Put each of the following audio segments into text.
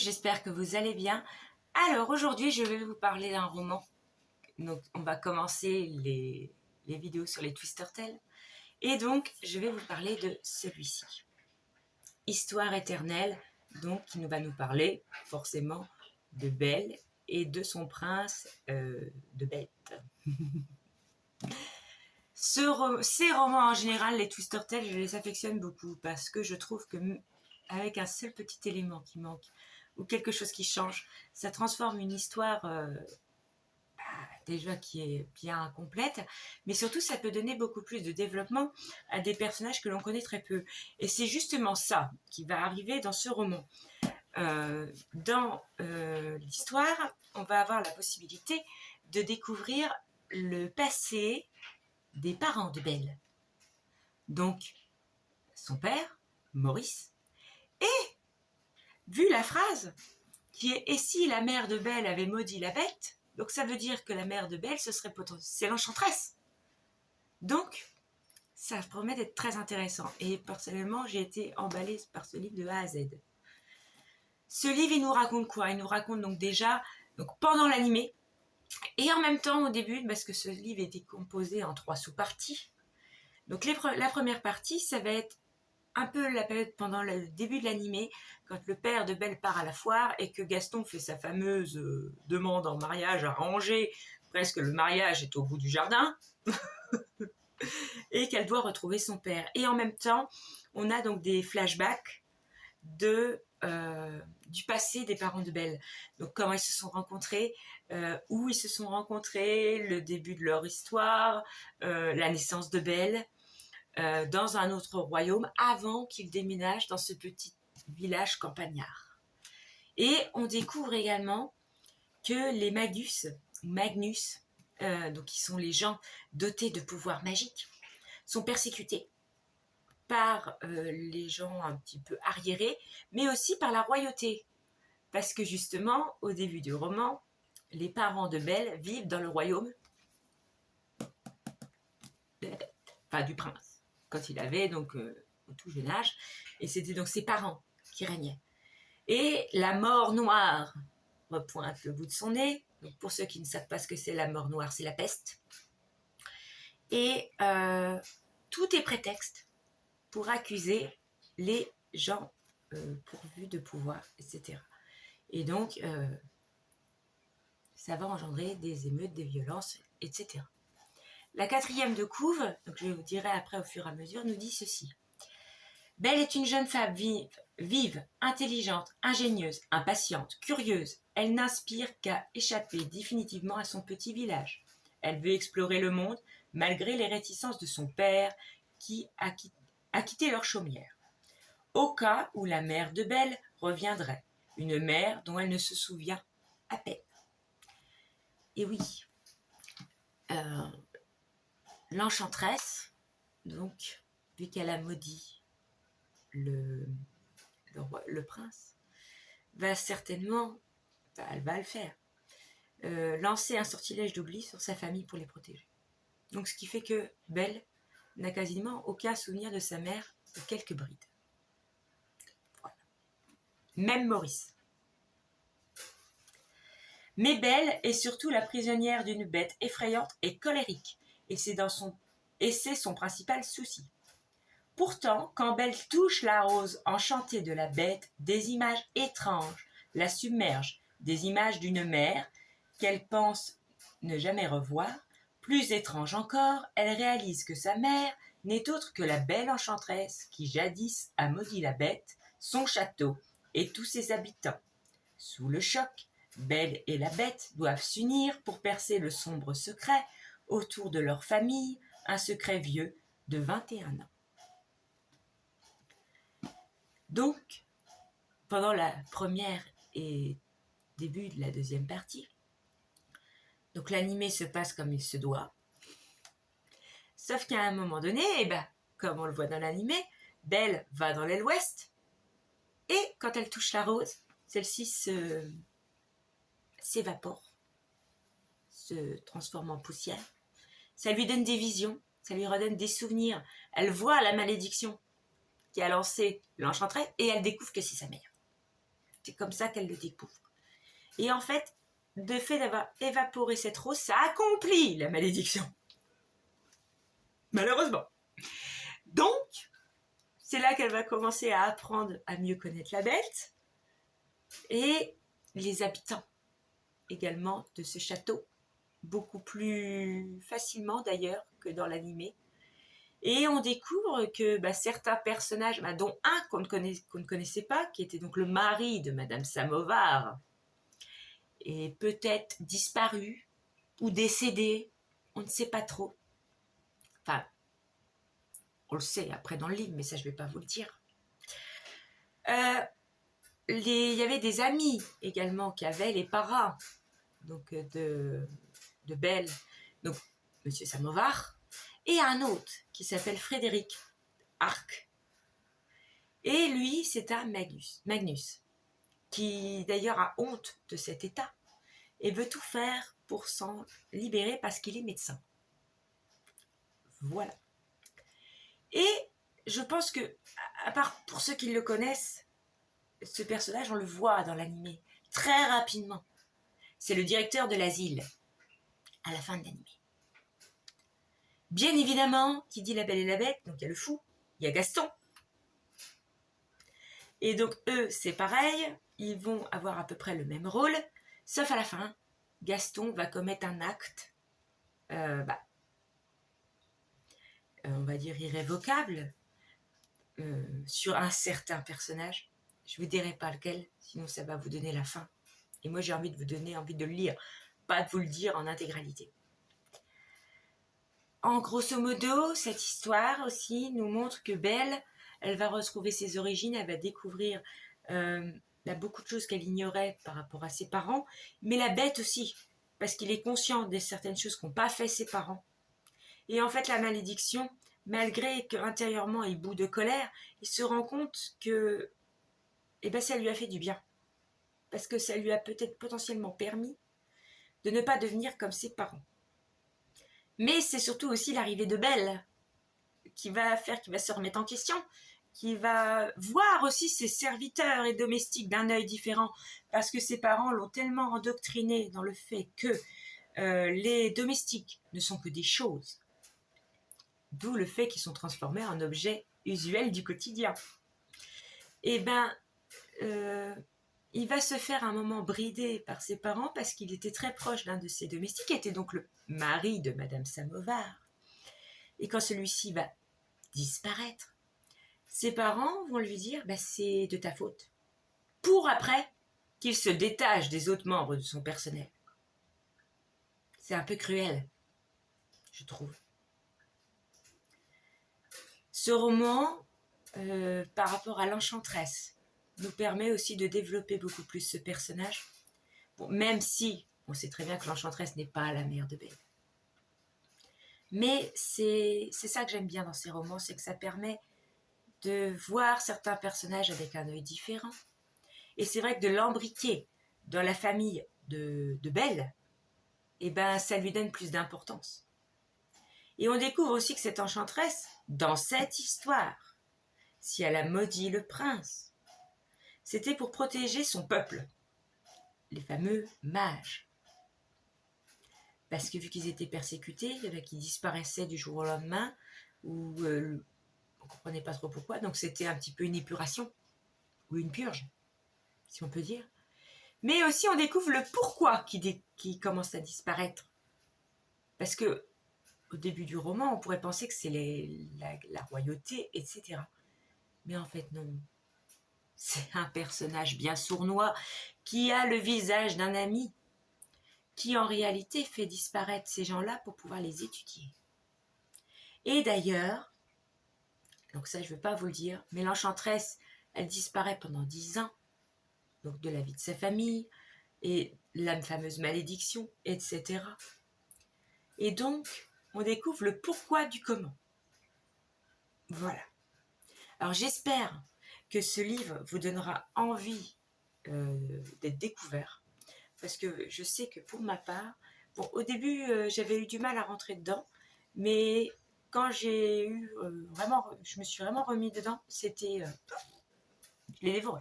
j'espère que vous allez bien. Alors aujourd'hui, je vais vous parler d'un roman. Donc on va commencer les vidéos sur les Twister Tales. Et donc, je vais vous parler de celui-ci. Histoire éternelle, donc qui va nous parler forcément de Belle et de son prince de Bête. Ces romans en général, les Twister Tales, je les affectionne beaucoup parce que je trouve que avec un seul petit élément qui manque ou quelque chose qui change, ça transforme une histoire déjà qui est bien complète, mais surtout ça peut donner beaucoup plus de développement à des personnages que l'on connaît très peu. Et c'est justement ça qui va arriver dans ce roman. Dans l'histoire, on va avoir la possibilité de découvrir le passé des parents de Belle. Donc, son père, Maurice, et, vu la phrase qui est « Et si la mère de Belle avait maudit la bête ?» donc ça veut dire que la mère de Belle, c'est l'enchanteresse. Donc, ça promet d'être très intéressant. Et personnellement, j'ai été emballée par ce livre de A à Z. Ce livre, il nous raconte quoi? Il nous raconte donc déjà, pendant l'animé, et en même temps au début, parce que ce livre était composé en 3 sous-parties. Donc la première partie, ça va être un peu la période pendant le début de l'animé, quand le père de Belle part à la foire et que Gaston fait sa fameuse demande en mariage à Angers, presque le mariage est au bout du jardin, et qu'elle doit retrouver son père. Et en même temps, on a donc des flashbacks du passé des parents de Belle. Donc comment ils se sont rencontrés, où ils se sont rencontrés, le début de leur histoire, la naissance de Belle, dans un autre royaume avant qu'ils déménagent dans ce petit village campagnard. Et on découvre également que les Magnus, donc qui sont les gens dotés de pouvoirs magiques, sont persécutés par les gens un petit peu arriérés, mais aussi par la royauté. Parce que justement, au début du roman, les parents de Belle vivent dans le royaume de la bête, enfin du prince, quand il avait donc au tout jeune âge, et c'était donc ses parents qui régnaient. Et la mort noire repointe le bout de son nez. Donc pour ceux qui ne savent pas ce que c'est la mort noire, c'est la peste. Et tout est prétexte pour accuser les gens pourvus de pouvoir, etc. Et donc, ça va engendrer des émeutes, des violences, etc. La 4e de couve, donc je vous dirai après au fur et à mesure, nous dit ceci. Belle est une jeune femme vive, intelligente, ingénieuse, impatiente, curieuse. Elle n'inspire qu'à échapper définitivement à son petit village. Elle veut explorer le monde, malgré les réticences de son père, qui a quitté leur chaumière. Au cas où la mère de Belle reviendrait, une mère dont elle ne se souvient à peine. Et oui, l'enchanteresse, donc, vu qu'elle a maudit le prince, va certainement, elle va le faire, lancer un sortilège d'oubli sur sa famille pour les protéger. Donc ce qui fait que Belle n'a quasiment aucun souvenir de sa mère, ou quelques brides. Voilà. Même Maurice. Mais Belle est surtout la prisonnière d'une bête effrayante et colérique, et c'est son principal souci. Pourtant, quand Belle touche la rose enchantée de la bête, des images étranges la submergent, des images d'une mère qu'elle pense ne jamais revoir. Plus étrange encore, elle réalise que sa mère n'est autre que la belle enchanteresse qui jadis a maudit la bête, son château et tous ses habitants. Sous le choc, Belle et la bête doivent s'unir pour percer le sombre secret autour de leur famille, un secret vieux de 21 ans. Donc, pendant la première et début de la 2e partie, donc l'animé se passe comme il se doit. Sauf qu'à un moment donné, comme on le voit dans l'animé, Belle va dans l'aile ouest et quand elle touche la rose, celle-ci s'évapore, se transforme en poussière. Ça lui donne des visions, ça lui redonne des souvenirs. Elle voit la malédiction qui a lancé l'enchanteresse et elle découvre que c'est sa mère. C'est comme ça qu'elle le découvre. Et en fait, le fait d'avoir évaporé cette rose, ça accomplit la malédiction. Malheureusement. Donc, c'est là qu'elle va commencer à apprendre à mieux connaître la bête et les habitants également de ce château, beaucoup plus facilement d'ailleurs que dans l'animé. Et on découvre que certains personnages, dont un qu'on ne connaissait pas, qui était donc le mari de Madame Samovar, est peut-être disparu ou décédé, on ne sait pas trop. Enfin, on le sait après dans le livre, mais ça je ne vais pas vous le dire. Il y avait des amis également qui avaient les parrains donc de Belle, donc Monsieur Samovar, et un autre qui s'appelle Frédéric Arc. Et lui, c'est un Magnus, qui d'ailleurs a honte de cet état et veut tout faire pour s'en libérer parce qu'il est médecin. Voilà. Et je pense que, à part pour ceux qui le connaissent, ce personnage, on le voit dans l'animé très rapidement. C'est le directeur de l'asile à la fin de l'animé. Bien évidemment, qui dit La Belle et la Bête, donc il y a le fou, il y a Gaston. Et donc eux, c'est pareil, ils vont avoir à peu près le même rôle, sauf à la fin, Gaston va commettre un acte, on va dire irrévocable, sur un certain personnage. Je ne vous dirai pas lequel, sinon ça va vous donner la fin. Et moi j'ai envie de vous donner envie de le lire, pas de vous le dire en intégralité. En grosso modo, cette histoire aussi nous montre que Belle, elle va retrouver ses origines, elle va découvrir beaucoup de choses qu'elle ignorait par rapport à ses parents, mais la bête aussi, parce qu'il est conscient de certaines choses qu'ont pas fait ses parents. Et en fait, la malédiction, malgré qu'intérieurement il bout de colère, il se rend compte que ça lui a fait du bien. Parce que ça lui a peut-être potentiellement permis de ne pas devenir comme ses parents. Mais c'est surtout aussi l'arrivée de Belle qui va se remettre en question, qui va voir aussi ses serviteurs et domestiques d'un œil différent, parce que ses parents l'ont tellement endoctriné dans le fait que les domestiques ne sont que des choses, d'où le fait qu'ils sont transformés en objets usuels du quotidien. Et il va se faire un moment brider par ses parents parce qu'il était très proche d'un de ses domestiques, qui était donc le mari de Madame Samovar. Et quand celui-ci va disparaître, ses parents vont lui dire c'est de ta faute. Pour après qu'il se détache des autres membres de son personnel. C'est un peu cruel, je trouve. Ce roman, par rapport à l'Enchanteresse, nous permet aussi de développer beaucoup plus ce personnage. Bon, même si on sait très bien que l'Enchanteresse n'est pas la mère de Belle. Mais c'est ça que j'aime bien dans ces romans, c'est que ça permet de voir certains personnages avec un œil différent. Et c'est vrai que de l'embriquer dans la famille de Belle, ça lui donne plus d'importance. Et on découvre aussi que cette enchanteresse, dans cette histoire, si elle a maudit le prince, c'était pour protéger son peuple, les fameux mages. Parce que vu qu'ils étaient persécutés, il y en a qui disparaissaient du jour au lendemain, ou on ne comprenait pas trop pourquoi, donc c'était un petit peu une épuration, ou une purge, si on peut dire. Mais aussi on découvre le pourquoi qui commence à disparaître. Parce que au début du roman, on pourrait penser que c'est la royauté, etc. Mais en fait non. C'est un personnage bien sournois qui a le visage d'un ami, qui en réalité fait disparaître ces gens-là pour pouvoir les étudier. Et d'ailleurs, donc ça je ne veux pas vous le dire, mais l'enchanteresse, elle disparaît pendant 10 ans, donc de la vie de sa famille, et la fameuse malédiction, etc. Et donc, on découvre le pourquoi du comment. Voilà. Alors j'espère que ce livre vous donnera envie d'être découvert, parce que je sais que pour ma part, au début j'avais eu du mal à rentrer dedans, mais quand j'ai eu je me suis vraiment remis dedans, je l'ai dévoré.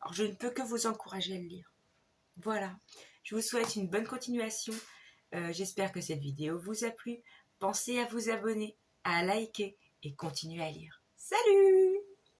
Alors je ne peux que vous encourager à le lire. Voilà, je vous souhaite une bonne continuation. J'espère que cette vidéo vous a plu. Pensez à vous abonner, à liker et continuer à lire. Salut!